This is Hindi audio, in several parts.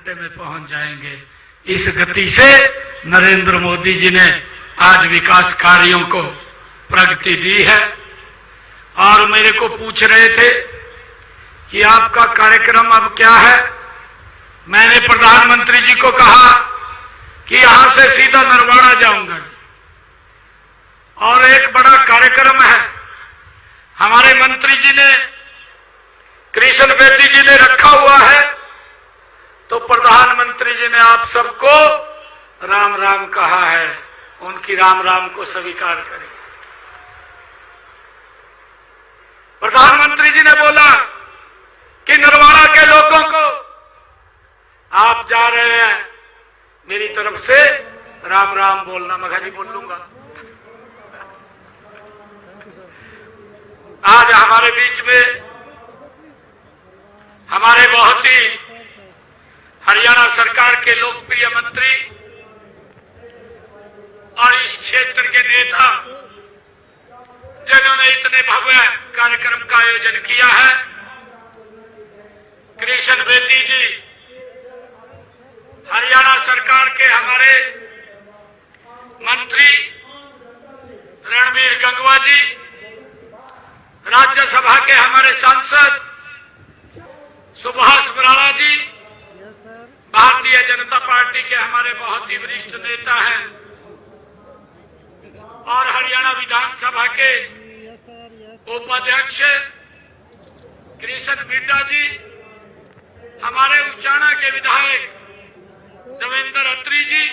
घंटे में पहुंच जाएंगे। इस गति से नरेंद्र मोदी जी ने आज विकास कार्यों को प्रगति दी है। और मेरे को पूछ रहे थे कि आपका कार्यक्रम अब क्या है। मैंने प्रधानमंत्री जी को कहा कि यहां से सीधा नरवाड़ा जाऊंगा और एक बड़ा कार्यक्रम है। हमारे मंत्री जी ने, कृष्ण बेदी जी ने रखा हुआ है, तो प्रधानमंत्री जी ने आप सबको राम राम कहा है। उनकी राम राम को स्वीकार करें। प्रधानमंत्री जी ने बोला कि नरवाड़ा के लोगों को आप जा रहे हैं, मेरी तरफ से राम राम बोलना। मैं घरी बोल लूंगा। आज हमारे बीच में हमारे बहुत ही हरियाणा सरकार के लोकप्रिय मंत्री और इस क्षेत्र के नेता, जिन्होंने इतने भव्य कार्यक्रम का आयोजन किया है, कृष्ण बेदी जी, हरियाणा सरकार के हमारे मंत्री रणबीर गंगवा जी, राज्यसभा के हमारे सांसद सुभाष बराला जी, भारतीय जनता पार्टी के हमारे बहुत ही वरिष्ठ नेता हैं, और हरियाणा विधानसभा के उपाध्यक्ष कृष्ण बिड्डा जी, हमारे उचाना के विधायक देवेंद्र अत्री जी,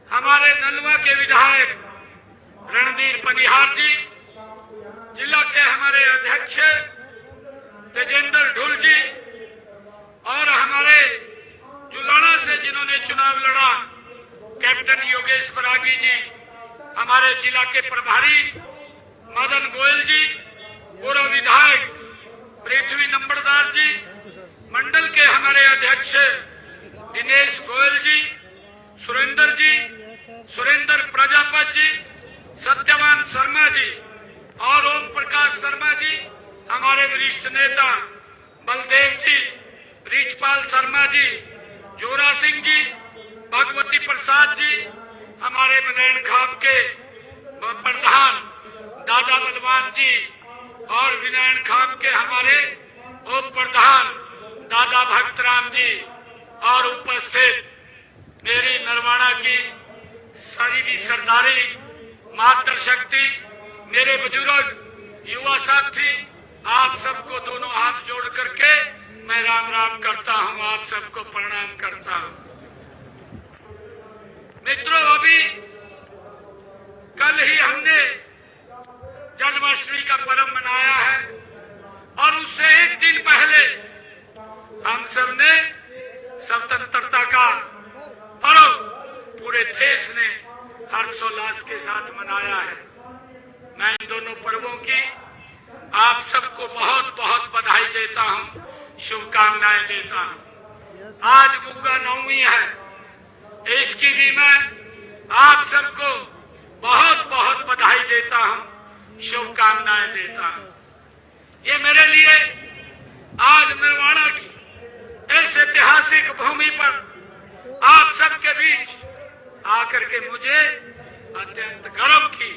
हमारे नलवा के विधायक रणधीर पनिहार जी, जिला के हमारे अध्यक्ष तेजेंद्र ढुल जी, और हमारे जुलाना से जिन्होंने चुनाव लड़ा कैप्टन योगेश बरागी जी, हमारे जिला के प्रभारी मदन गोयल जी, पूर्व विधायक पृथ्वी नंबरदार जी, मंडल के हमारे अध्यक्ष दिनेश गोयल जी, सुरेंद्र जी, सुरेंद्र प्रजापत जी, सत्यवान शर्मा जी और ओम प्रकाश शर्मा जी, हमारे वरिष्ठ नेता बलदेव जी, रिचपाल शर्मा जी, जोरा सिंह जी, भगवती प्रसाद जी, हमारे मनैन खाप के प्रधान दादा बलवान जी, और विनयन खाप के हमारे उप प्रधान दादा भक्तराम जी, और उपस्थित मेरी नरवाड़ा की सारी सरदारी मातृशक्ति, मेरे बुजुर्ग युवा साथी, आप सबको दोनों हाथ जोड़ करके मैं राम राम करता हूं, आप सबको प्रणाम करता हूं। मित्रों, अभी कल ही हमने जन्माष्टमी का पर्व मनाया है, और उससे एक दिन पहले हम सब ने स्वतंत्रता का पर्व पूरे देश ने हर्षोल्लास के साथ मनाया है। मैं इन दोनों पर्वों की आप सबको बहुत बहुत बधाई देता हूं, शुभकामनाएं देता हूं। आज गुग्गा नवमी है, इसकी भी मैं आप सबको बहुत बहुत बधाई देता हूं, शुभकामनाएं देता हूं। ये मेरे लिए आज नरवाड़ा की इस ऐतिहासिक भूमि पर आप सबके बीच आकर के मुझे अत्यंत गर्व की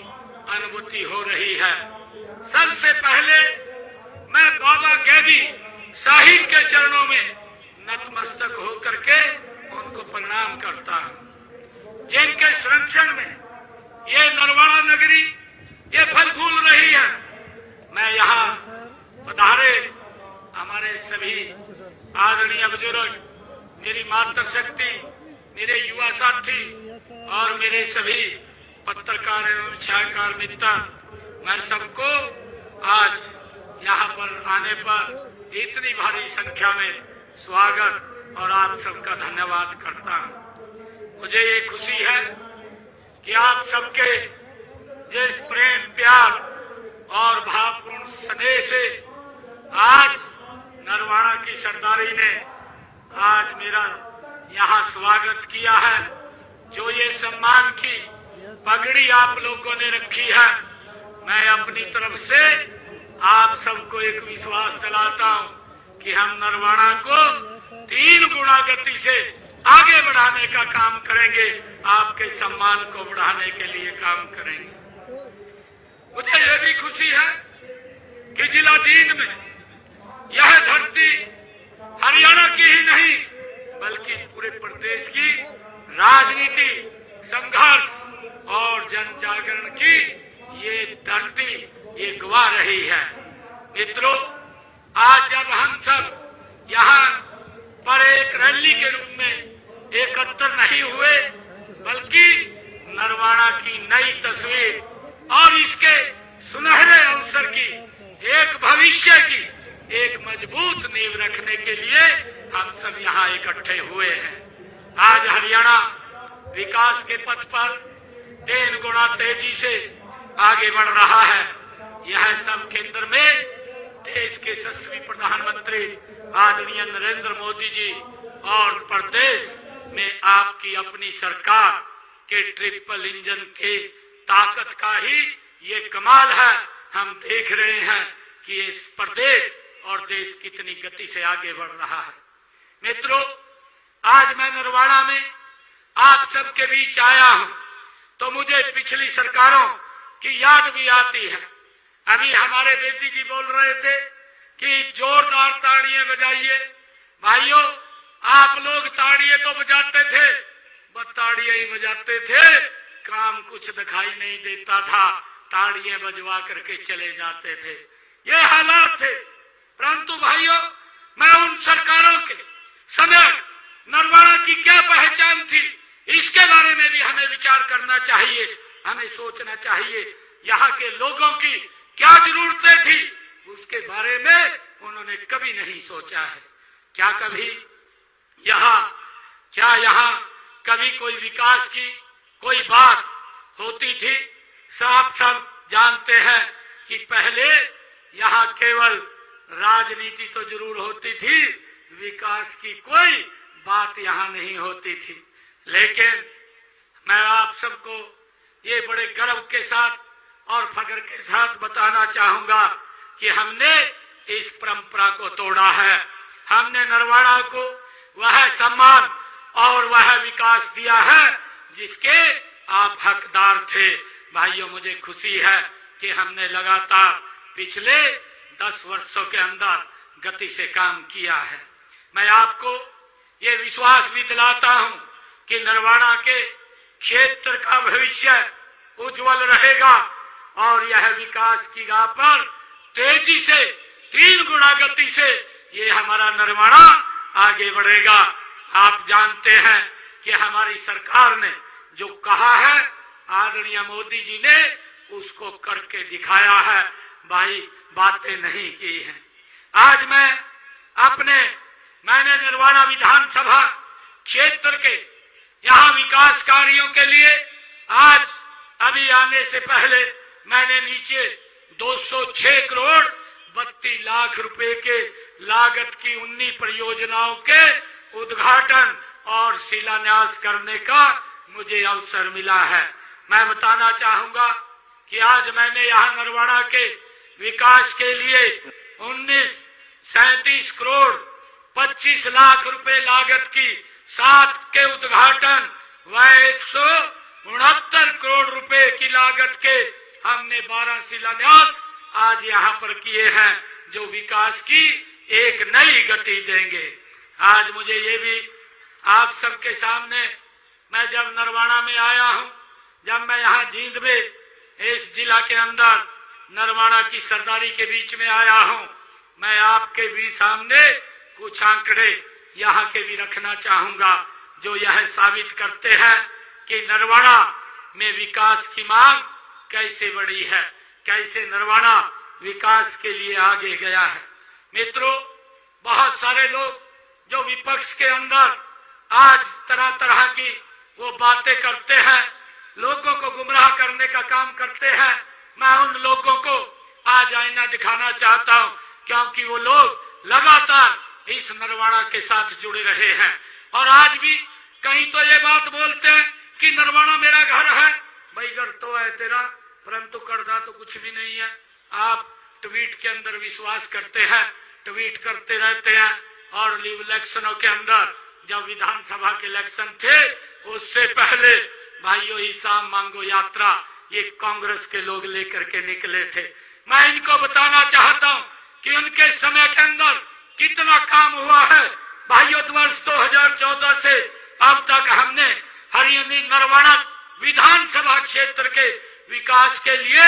अनुभूति हो रही है। सबसे पहले मैं बाबा गैबी साहिब के चरणों में नतमस्तक होकर के उनको प्रणाम करता हूं, जिनके संरक्षण में ये नरवाड़ा नगरी ये फल फूल रही है। मैं यहाँ पधारे हमारे सभी आदरणीय बुजुर्ग, मेरी मातृशक्ति, मेरे युवा साथी और मेरे सभी पत्रकार एवं छायाकार मित्र, मैं सबको आज यहाँ पर आने पर इतनी भारी संख्या में स्वागत और आप सबका धन्यवाद करता हूँ। मुझे ये खुशी है कि आप सबके जिस प्रेम, प्यार और भावपूर्ण स्नेह से आज नरवाड़ा की सरदारी ने आज मेरा यहाँ स्वागत किया है, जो ये सम्मान की पगड़ी आप लोगों ने रखी है, मैं अपनी तरफ से आप सबको एक विश्वास दिलाता हूँ कि हम नरवाड़ा को 3 गुना गति से आगे बढ़ाने का काम करेंगे, आपके सम्मान को बढ़ाने के लिए काम करेंगे। मुझे यह भी खुशी है कि जिला जींद में यह धरती हरियाणा की ही नहीं बल्कि पूरे प्रदेश की राजनीति, संघर्ष और जन जागरण की ये धरती ये गवाह रही है। मित्रों, आज जब हम सब यहाँ पर एक रैली के रूप में एकत्र नहीं हुए बल्कि नरवाड़ा की नई तस्वीर और इसके सुनहरे अवसर की, एक भविष्य की एक मजबूत नींव रखने के लिए हम सब यहाँ इकट्ठे हुए हैं। आज हरियाणा विकास के पथ पर 3 गुना तेजी से आगे बढ़ रहा है। यह सब केंद्र में देश के यशस्वी प्रधानमंत्री आदरणीय नरेंद्र मोदी जी और प्रदेश में आपकी अपनी सरकार के ट्रिपल इंजन के ताकत का ही ये कमाल है। हम देख रहे हैं कि इस प्रदेश और देश कितनी गति से आगे बढ़ रहा है। मित्रों, आज मैं नरवाड़ा में आप सबके बीच आया हूं तो मुझे पिछली सरकारों की याद भी आती है। अभी हमारे बेटी जी बोल रहे थे कि जोरदार ताड़ियां बजाइए। भाइयों, आप लोग ताड़ियां तो बजाते थे, बस ताड़ियां ही बजाते थे, काम कुछ दिखाई नहीं देता था, ताड़ियां बजवा करके चले जाते थे। ये हालात थे। परंतु भाइयों, मैं उन सरकारों के समय नरवाड़ा की क्या पहचान थी, इसके बारे में भी हमें विचार करना चाहिए, हमें सोचना चाहिए। यहाँ के लोगों की क्या जरूरतें थी, उसके बारे में उन्होंने कभी नहीं सोचा है। क्या कभी यहाँ कभी कोई विकास की कोई बात होती थी? सब जानते हैं कि पहले यहाँ केवल राजनीति तो जरूर होती थी, विकास की कोई बात यहाँ नहीं होती थी। लेकिन मैं आप सबको ये बड़े गर्व के साथ और फख्र के साथ बताना चाहूंगा कि हमने इस परंपरा को तोड़ा है। हमने नरवाड़ा को वह सम्मान और वह विकास दिया है जिसके आप हकदार थे। भाइयों, मुझे खुशी है कि हमने लगातार पिछले 10 वर्षों के अंदर गति से काम किया है। मैं आपको ये विश्वास भी दिलाता हूं कि नरवाड़ा के क्षेत्र का भविष्य उज्जवल रहेगा और यह विकास की राह पर तेजी से 3 गुना गति से ये हमारा नरवाड़ा आगे बढ़ेगा। आप जानते हैं कि हमारी सरकार ने जो कहा है, आदरणीय मोदी जी ने उसको करके दिखाया है। भाई, बातें नहीं की हैं। आज मैंने नरवाड़ा विधानसभा क्षेत्र के यहाँ विकास कार्यों के लिए आज अभी आने से पहले मैंने नीचे 206 करोड़ 32 लाख रुपए के लागत की 19 परियोजनाओं के उद्घाटन और शिलान्यास करने का मुझे अवसर मिला है। मैं बताना चाहूंगा कि आज मैंने यहाँ नरवाड़ा के विकास के लिए 37 करोड़ 25 लाख रुपए लागत की 7 के उद्घाटन व 169 करोड़ रुपए की लागत के हमने 12 शिलान्यास आज यहाँ पर किए हैं, जो विकास की एक नई गति देंगे। आज मुझे ये भी आप सबके सामने, मैं जब नरवाड़ा में आया हूँ, जब मैं यहाँ जींद में इस जिला के अंदर नरवाड़ा की सरदारी के बीच में आया हूँ, मैं आपके भी सामने कुछ आंकड़े यहाँ के भी रखना चाहूंगा जो यह साबित करते हैं कि नरवाड़ा में विकास की मांग कैसे बढ़ी है, कैसे नरवाड़ा विकास के लिए आगे गया है। मित्रों, बहुत सारे लोग जो विपक्ष के अंदर आज तरह तरह की वो बातें करते हैं, लोगों को गुमराह करने का काम करते हैं, मैं उन लोगों को आज आईना दिखाना चाहता हूं, क्योंकि वो लोग लगातार इस नरवाड़ा के साथ जुड़े रहे हैं और आज भी कहीं तो ये बात बोलते हैं कि नरवाड़ा मेरा घर है। भाई, घर तो है तेरा, परंतु करता तो कुछ भी नहीं है। आप ट्वीट के अंदर विश्वास करते हैं, ट्वीट करते रहते हैं, और इलेक्शनों के अंदर जब विधानसभा के इलेक्शन थे उससे पहले भाइयों हिसाब मांगो यात्रा ये कांग्रेस के लोग लेकर के निकले थे। मैं इनको बताना चाहता हूं कि उनके समय के अंदर कितना काम हुआ है। भाइयों वर्ष 2014 से अब तक हमने हरियाणा नरवाड़ा विधानसभा क्षेत्र के विकास के लिए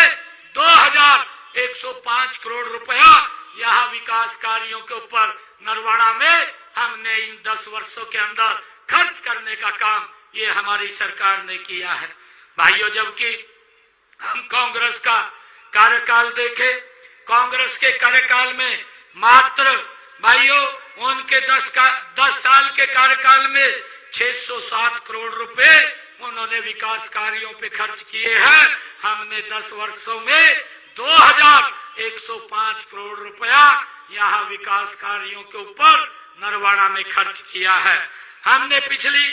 2105 करोड़ रुपया यहाँ विकास कार्यों के ऊपर नरवाड़ा में हमने इन 10 वर्षों के अंदर खर्च करने का काम ये हमारी सरकार ने किया है। भाइयों जबकि हम कांग्रेस का कार्यकाल देखे, कांग्रेस के कार्यकाल में मात्र भाइयों उनके 10 साल के कार्यकाल में 607 करोड़ रुपए उन्होंने विकास कार्यों पे खर्च किए हैं। हमने 10 वर्षों में 2105 करोड़ रुपया यहाँ विकास कार्यों के ऊपर नरवाड़ा में खर्च किया है। हमने पिछले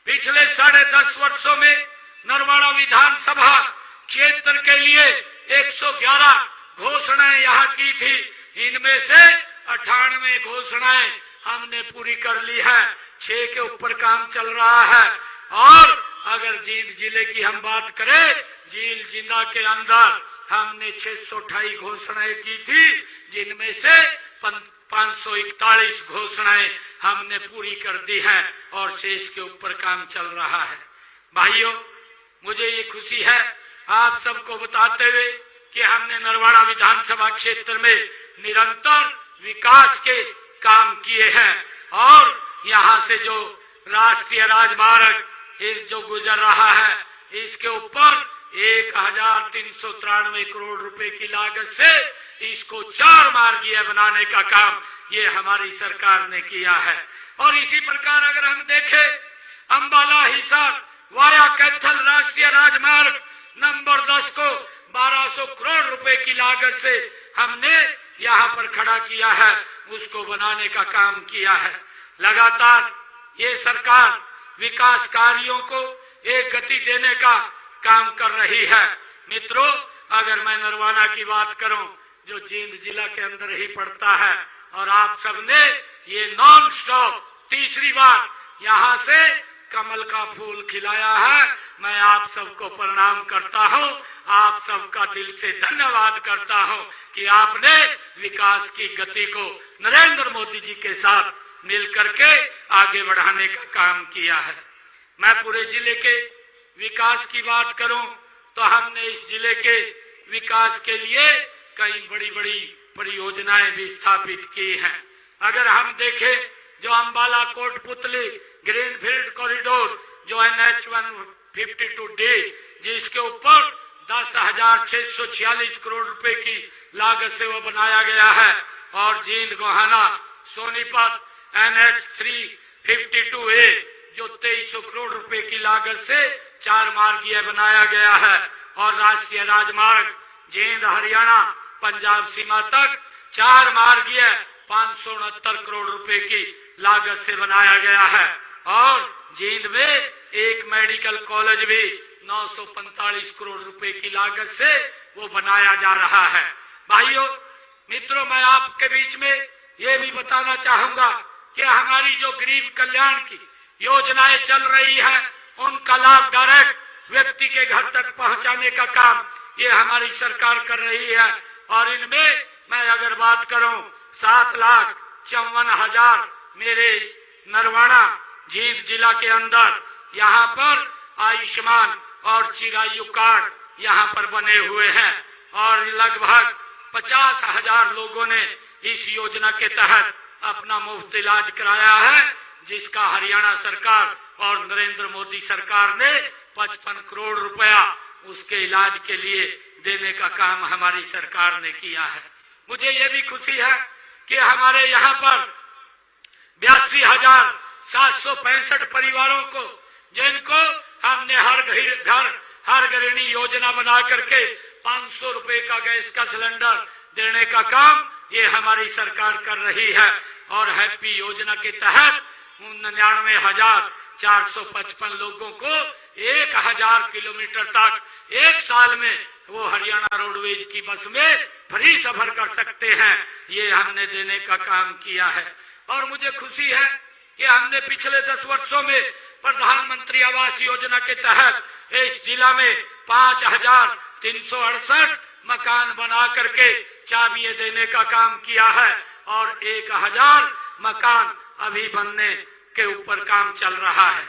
10.5 वर्षों में नरवाड़ा विधानसभा क्षेत्र के लिए 111 घोषणाएं यहाँ की थी। इनमें से 98 घोषणाएं हमने पूरी कर ली है, 6 के ऊपर काम चल रहा है। और अगर जींद जिले की हम बात करें, जींद जिला के अंदर हमने 628 घोषणाएं की थी, जिनमें से 541 घोषणाएं हमने पूरी कर दी हैं और शेष के ऊपर काम चल रहा है। भाइयों मुझे ये खुशी है आप सबको बताते हुए कि हमने नरवाड़ा विधानसभा क्षेत्र में निरंतर विकास के काम किए हैं और यहाँ से जो राष्ट्रीय राजमार्ग जो गुजर रहा है इसके ऊपर 1393 करोड़ रुपए की लागत से इसको 4 मार्गीय बनाने का काम ये हमारी सरकार ने किया है। और इसी प्रकार अगर हम देखें अंबाला हिसार वाया कैथल राष्ट्रीय राजमार्ग नंबर 10 को 1200 करोड़ रुपए की लागत से हमने यहाँ पर खड़ा किया है, उसको बनाने का काम किया है। लगातार ये सरकार विकास कार्यों को एक गति देने का काम कर रही है। मित्रों अगर मैं नरवाड़ा की बात करूं जो जींद जिला के अंदर ही पड़ता है और आप सबने ये नॉन स्टॉप तीसरी बार यहाँ से कमल का फूल खिलाया है, मैं आप सबको प्रणाम करता हूँ, आप सबका दिल से धन्यवाद करता हूँ कि आपने विकास की गति को नरेंद्र मोदी जी के साथ मिलकर के आगे बढ़ाने का काम किया है। मैं पूरे जिले के विकास की बात करूं तो हमने इस जिले के विकास के लिए कई बड़ी बड़ी परियोजनाएं भी स्थापित की हैं। अगर हम देखें जो अंबाला कोटपुतली ग्रीनफील्ड कॉरिडोर जो NH 152D जिसके ऊपर 10,646 करोड़ रुपए की लागत से वो बनाया गया है और जींद गोहाना सोनीपत NH 352A जो 2300 करोड़ रुपए की लागत से 4 मार्गीय बनाया गया है और राष्ट्रीय राजमार्ग जींद हरियाणा पंजाब सीमा तक 4 मार्गीय 569 करोड़ रुपए की लागत से बनाया गया है और जींद में एक मेडिकल कॉलेज भी 945 करोड़ रुपए की लागत से वो बनाया जा रहा है। भाइयों मित्रों मैं आपके बीच में ये भी बताना चाहूंगा कि हमारी जो गरीब कल्याण की योजनाएं चल रही है उनका लाभ डायरेक्ट व्यक्ति के घर तक पहुंचाने का काम ये हमारी सरकार कर रही है और इनमें मैं अगर बात करूं 7,54,000 मेरे नरवाड़ा जींद जिला के अंदर यहाँ पर आयुष्मान और चिरायु कार्ड यहाँ पर बने हुए हैं और लगभग 50,000 लोगों ने इस योजना के तहत अपना मुफ्त इलाज कराया है, जिसका हरियाणा सरकार और नरेंद्र मोदी सरकार ने 55 करोड़ रुपया उसके इलाज के लिए देने का काम हमारी सरकार ने किया है। मुझे ये भी खुशी है कि हमारे यहाँ पर 82,765 परिवारों को जिनको हमने हर गृहिणी योजना बना करके 500 रुपए का गैस का सिलेंडर देने का काम ये हमारी सरकार कर रही है और हैप्पी योजना के तहत 99,455 लोगों को 1,000 किलोमीटर तक एक साल में वो हरियाणा रोडवेज की बस में फ्री सफर कर सकते हैं, ये हमने देने का काम किया है। और मुझे खुशी है कि हमने पिछले 10 वर्षों में प्रधानमंत्री आवास योजना के तहत इस जिला में 5368 मकान बना करके चाबियां देने का काम किया है और 1000 मकान अभी बनने के ऊपर काम चल रहा है।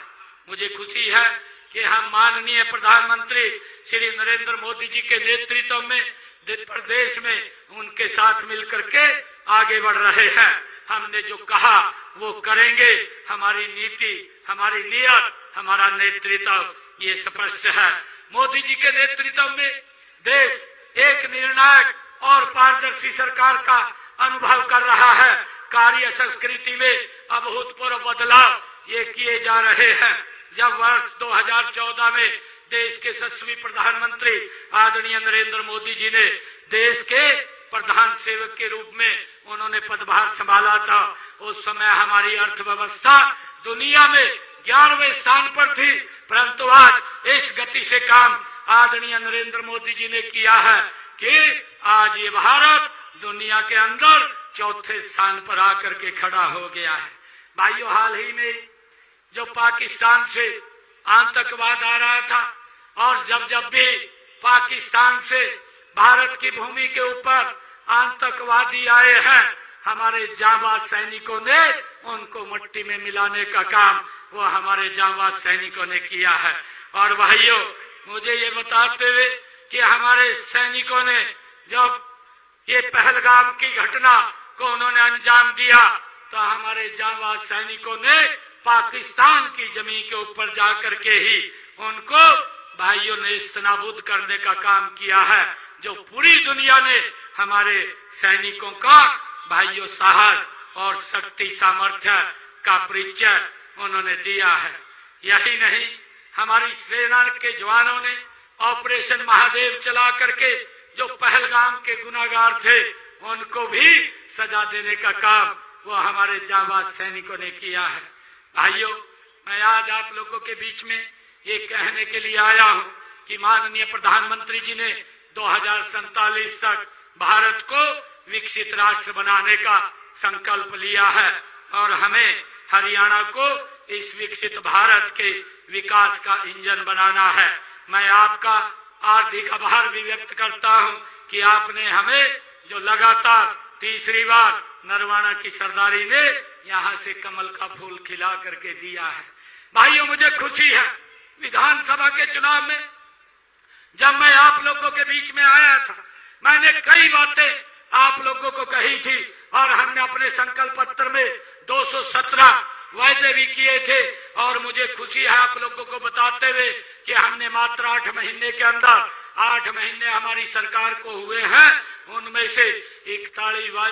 मुझे खुशी है कि हम माननीय प्रधानमंत्री श्री नरेंद्र मोदी जी के नेतृत्व में प्रदेश में उनके साथ मिलकर के आगे बढ़ रहे हैं। हमने जो कहा वो करेंगे। हमारी नीति, हमारी नियत, हमारा नेतृत्व ये स्पष्ट है। मोदी जी के नेतृत्व में देश एक निर्णायक और पारदर्शी सरकार का अनुभव कर रहा है। कार्य संस्कृति में अभूतपूर्व बदलाव ये किए जा रहे हैं। जब वर्ष 2014 में देश के यशस्वी प्रधानमंत्री आदरणीय नरेंद्र मोदी जी ने देश के प्रधान सेवक के रूप में उन्होंने पदभार संभाला था, उस समय हमारी अर्थव्यवस्था दुनिया में 11वें स्थान पर थी, परंतु आज इस गति से काम आदरणीय नरेंद्र मोदी जी ने किया है कि आज ये भारत दुनिया के अंदर 4थे स्थान पर आकर के खड़ा हो गया है। भाइयों, हाल ही में जो पाकिस्तान से आतंकवाद आ रहा था और जब भी पाकिस्तान से भारत की भूमि के ऊपर आतंकवादी आए हैं, हमारे जांबाज सैनिकों ने उनको मिट्टी में मिलाने का काम वो हमारे जांबाज सैनिकों ने किया है। और भाइयों, मुझे ये बताते हुए कि हमारे सैनिकों ने जब ये पहलगाम की घटना को उन्होंने अंजाम दिया तो हमारे जांबाज सैनिकों ने पाकिस्तान की जमीन के ऊपर जाकर के ही उनको भाइयों ने इस्तेनाबूद करने का काम किया है। जो पूरी दुनिया ने हमारे सैनिकों का भाइयों साहस और शक्ति सामर्थ्य का परिचय उन्होंने दिया है। यही नहीं, हमारी सेना के जवानों ने ऑपरेशन महादेव चला करके जो पहलगाम के गुनाहगार थे उनको भी सजा देने का काम वो हमारे जांबाज सैनिकों ने किया है। भाइयों, मैं आज आप लोगों के बीच में ये कहने के लिए आया हूँ कि माननीय प्रधानमंत्री जी ने 2047 तक भारत को विकसित राष्ट्र बनाने का संकल्प लिया है और हमें हरियाणा को इस विकसित भारत के विकास का इंजन बनाना है। मैं आपका हार्दिक आभार भी व्यक्त करता हूं कि आपने हमें जो लगातार तीसरी बार नरवाना की सरदारी ने यहाँ से कमल का फूल खिला करके दिया है। भाइयों, मुझे खुशी है विधानसभा के चुनाव में जब मैं आप लोगों के बीच में आया था, मैंने कई बातें आप लोगों को कही थी और हमने अपने संकल्प पत्र में 217 वायदे भी किए थे। और मुझे खुशी है आप लोगों को बताते हुए कि हमने मात्र 8 महीने के अंदर 8 महीने हमारी सरकार को हुए हैं, उनमें से 41